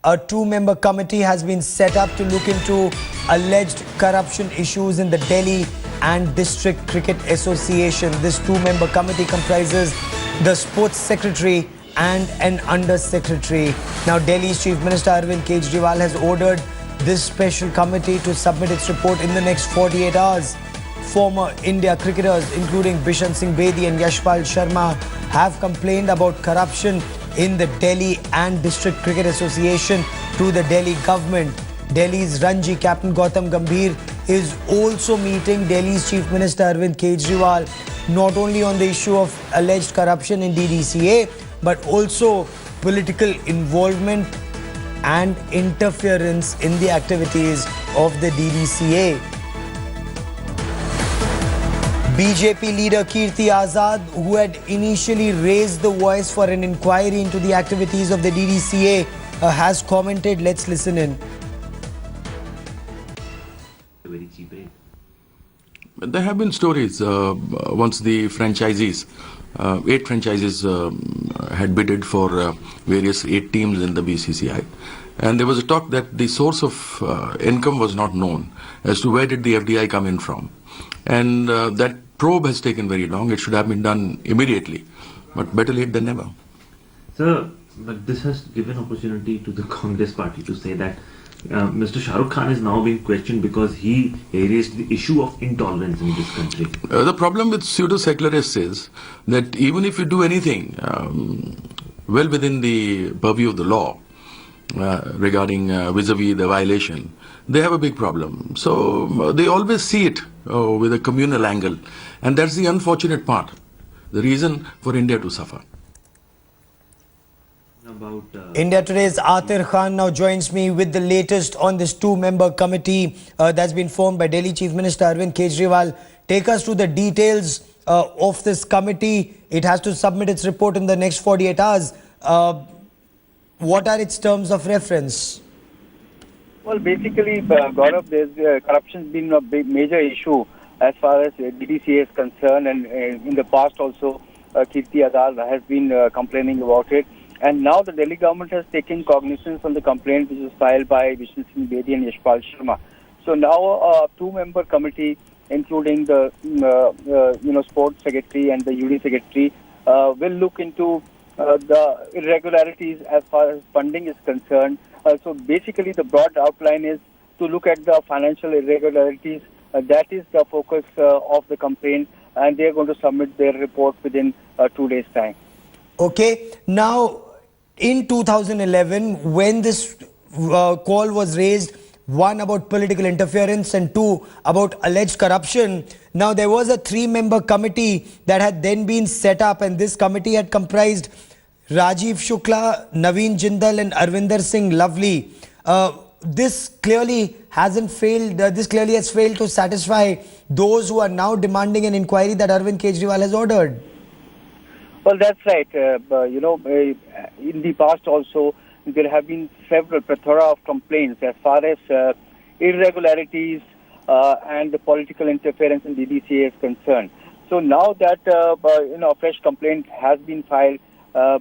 A two-member committee has been set up to look into alleged corruption issues in the Delhi and District Cricket Association. This two-member committee comprises the Sports Secretary and an Under-Secretary. Now, Delhi's Chief Minister Arvind Kejriwal has ordered this special committee to submit its report in the next 48 hours. Former India cricketers, including Bishan Singh Bedi and Yashpal Sharma, have complained about corruption in the Delhi and District Cricket Association to the Delhi government. Delhi's Ranji captain Gautam Gambhir is also meeting Delhi's Chief Minister Arvind Kejriwal, not only on the issue of alleged corruption in DDCA, but also political involvement and interference in the activities of the DDCA. BJP leader Kirti Azad, who had initially raised the voice for an inquiry into the activities of the DDCA, has commented. Let's listen in. Very cheap rate. There have been stories once the franchisees, 8 franchises had bidded for various 8 teams in the BCCI. And there was a talk that the source of income was not known as to where did the FDI come in from. And that probe has taken very long. It should have been done immediately, but better late than never. Sir, but this has given opportunity to the Congress party to say that Mr. Shah Rukh Khan is now being questioned because he raised the issue of intolerance in this country. The problem with pseudo-secularists is that even if you do anything well within the purview of the law regarding vis-a-vis the violation, they have a big problem. So they always see it with a communal angle, and that's the unfortunate part, the reason for India to suffer. India Today's Atir Khan now joins me with the latest on this two-member committee that's been formed by Delhi Chief Minister Arvind Kejriwal. Take us through the details of this committee. It has to submit its report in the next 48 hours. What are its terms of reference? Well, basically, Gaurav, there's corruption been a big major issue as far as DDCA is concerned, and in the past also, Kirti Azad has been complaining about it. And now the Delhi government has taken cognizance on the complaint which was filed by Bishan Singh Bedi and Yashpal Sharma. So now a two-member committee, including the Sports Secretary and the UD Secretary, will look into the irregularities as far as funding is concerned. So basically the broad outline is to look at the financial irregularities. That is the focus of the complaint, and they are going to submit their report within 2 days' time. Okay. Now, in 2011, when this call was raised, one about political interference and two about alleged corruption, now there was a 3-member committee that had then been set up, and this committee had comprised Rajiv Shukla, Naveen Jindal and Arvinder Singh Lovely. This clearly hasn't failed. This clearly has failed to satisfy those who are now demanding an inquiry that Arvind Kejriwal has ordered. Well, that's right. In the past also, there have been several plethora of complaints as far as irregularities and the political interference in DDCA is concerned. So now that a fresh complaint has been filed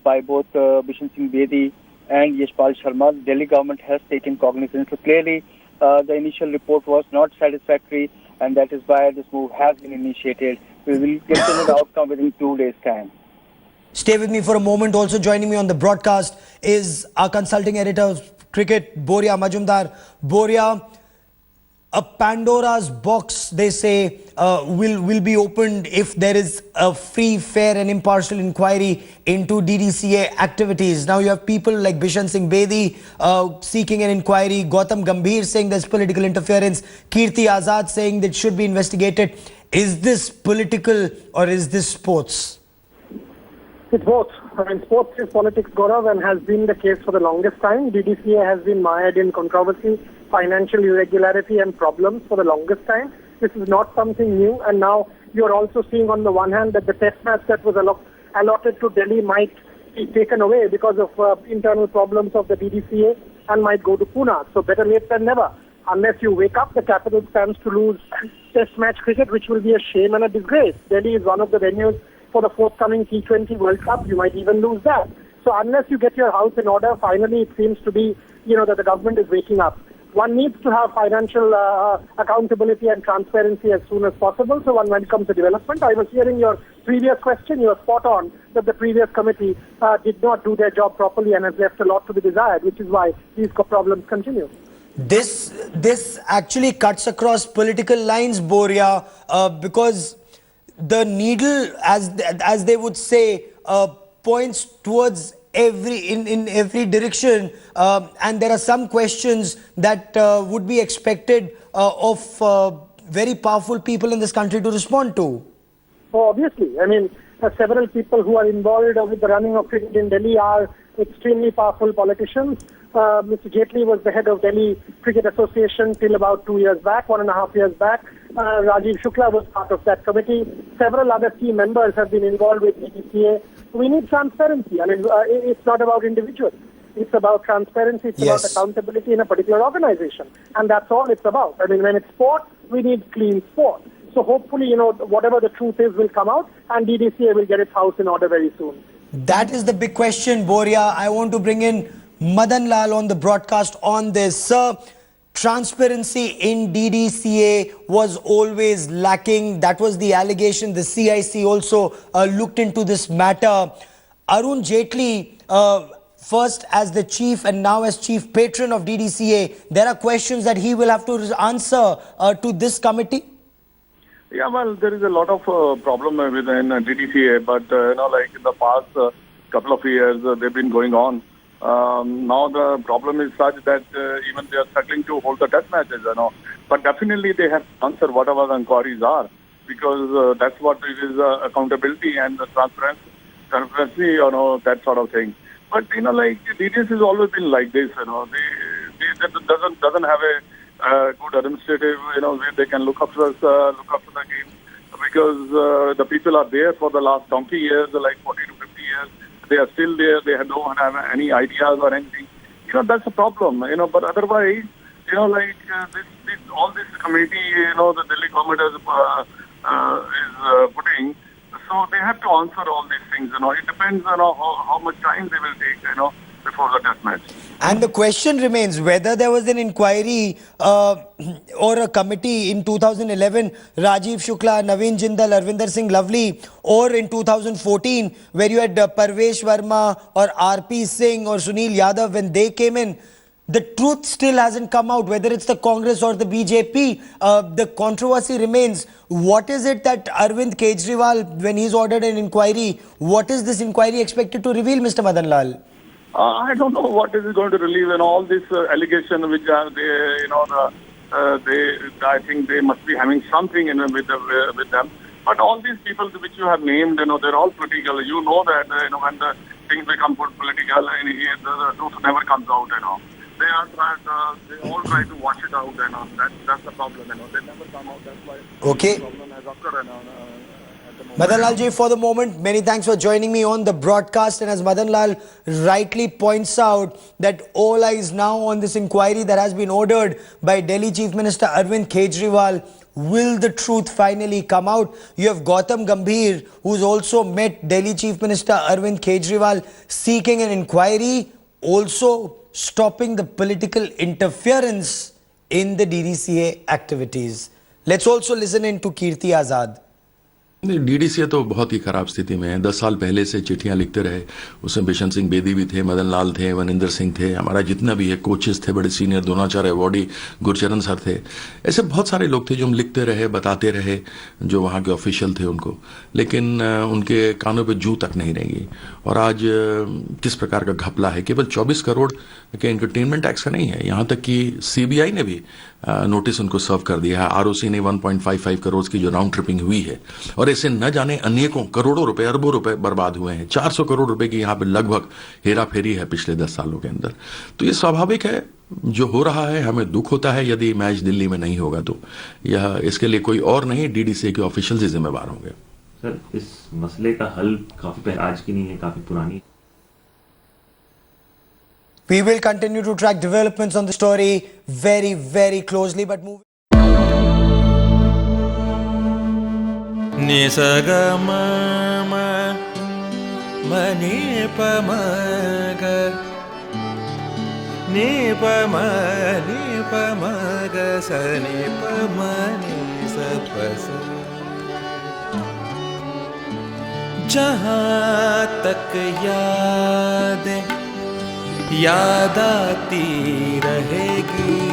by both Bishan Singh Bedi and Yashpal Sharma, the Delhi government has taken cognizance. So clearly, the initial report was not satisfactory, and that is why this move has been initiated. We will get to know the outcome within 2 days' time. Stay with me for a moment. Also joining me on the broadcast is our consulting editor of cricket, Boria Majumdar. Boria, a Pandora's box, they say, will be opened if there is a free, fair and impartial inquiry into DDCA activities. Now you have people like Bishan Singh Bedi seeking an inquiry, Gautam Gambhir saying there's political interference, Kirti Azad saying that it should be investigated. Is this political or is this sports? It's both. I mean, sports is politics, Gaurav, and has been the case for the longest time. DDCA has been mired in controversy, financial irregularity and problems for the longest time. This is not something new, and now you're also seeing on the one hand that the test match that was allotted to Delhi might be taken away because of internal problems of the DDCA and might go to Pune. So better late than never. Unless you wake up, the capital stands to lose test match cricket, which will be a shame and a disgrace. Delhi is one of the venues for the forthcoming T20 World Cup. You might even lose that. So unless you get your house in order, finally it seems to be that the government is waking up. One needs to have financial accountability and transparency as soon as possible. So when it comes to development, I was hearing your previous question. You are spot on that the previous committee did not do their job properly and has left a lot to be desired, which is why these problems continue. This actually cuts across political lines, Boria, because the needle, as they would say, points towards in every direction, and there are some questions that would be expected of very powerful people in this country to respond to. Oh, obviously. I mean, several people who are involved with the running of cricket in Delhi are extremely powerful politicians. Mr. Jaitley was the head of Delhi Cricket Association till about 2 years back, 1.5 years back. Rajiv Shukla was part of that committee. Several other key members have been involved with DDCA. We need transparency. I mean, it's not about individuals. It's about transparency. It's about accountability in a particular organization. And that's all it's about. I mean, when it's sport, we need clean sport. So hopefully, whatever the truth is will come out and DDCA will get its house in order very soon. That is the big question, Boria. I want to bring in Madan Lal on the broadcast on this. Sir, transparency in DDCA was always lacking. That was the allegation. The CIC also looked into this matter. Arun Jaitley, first as the chief and now as chief patron of DDCA, there are questions that he will have to answer to this committee. Yeah, well, there is a lot of problem within DDCA, but like in the past couple of years, they've been going on. Now the problem is such that even they are struggling to hold the test matches, But definitely they have to answer whatever the inquiries are, because that's what it is, accountability and the transparency, that sort of thing. But like DDS has always been like this, they doesn't have a good administrative, where they can look after the game, because the people are there for the last donkey years, like 40 to 50 years. They are still there. They don't have any ideas or anything. That's a problem. But otherwise, like all this committee, the Delhi government is putting. So they have to answer all these things. It depends on how much time they will take. Before the test match. And the question remains whether there was an inquiry or a committee in 2011, Rajiv Shukla, Naveen Jindal, Arvinder Singh Lovely, or in 2014 where you had Parvesh Verma or RP Singh or Sunil Yadav when they came in. The truth still hasn't come out, whether it's the Congress or the BJP. The controversy remains. What is it that Arvind Kejriwal, when he's ordered an inquiry, what is this inquiry expected to reveal, Mr. Madan Lal? I don't know what is going to relieve and all this allegation which are they, I think they must be having something with them. But all these people which you have named, they're all political. You know that, when the things become political, and the truth never comes out, They all try to wash it out, that's the problem, They never come out, that's why the problem has occurred, Madan Lal ji, for the moment, many thanks for joining me on the broadcast. And as Madan Lal rightly points out, that all eyes now on this inquiry that has been ordered by Delhi Chief Minister Arvind Kejriwal. Will the truth finally come out? You have Gautam Gambhir, who's also met Delhi Chief Minister Arvind Kejriwal, seeking an inquiry, also stopping the political interference in the DDCA activities. Let's also listen in to Kirti Azad. DDCA तो बहुत ही खराब स्थिति में है। 10 साल पहले से चिट्ठियां लिखते रहे, उसमें बिशन सिंह बेदी भी थे, मदन लाल थे, वनिंदर सिंह थे, हमारा जितना भी है कोचेस थे, बड़े senior Dronacharya awardee Gurcharan sir थे। ऐसे बहुत सारे लोग थे जो हम लिखते रहे, बताते रहे, जो वहाँ के ऑफिशियल थे उनको, लेकिन उनके कानों पे जू तक नहीं रहेंगी। और आज किस प्रकार का घपला है, केवल 24 करोड़ के एंटरटेनमेंट टैक्स का नहीं है, यहाँ तक कि सीबीआई ने भी नोटिस उनको सर्व कर दिया है। आरओसी ने 1.55 करोड़ की जो राउंड ट्रिपिंग हुई है, और ऐसे न जाने अनेकों करोड़ों रुपए, अरबों रुपए बर्बाद हुए हैं। 400 करोड़ रुपए की यहाँ पे लगभग हेरा फेरी है पिछले 10 सालों के अंदर। तो ये स्वाभाविक है, जो हो रहा है हमें दुख होता है। यदि मैच दिल्ली में नहीं होगा तो यह इसके लिए कोई और नहीं, डीडीसीए के ऑफिशियल ही जिम्मेवार होंगे। सर, इस मसले का हल काफी आज की नहीं है, काफी पुरानी। We will continue to track developments on the story very, very closely, but moving. Nisagama mani pamaga नि प म ग स नि प म नि स प स। जहाँ तक याद आती रहेगी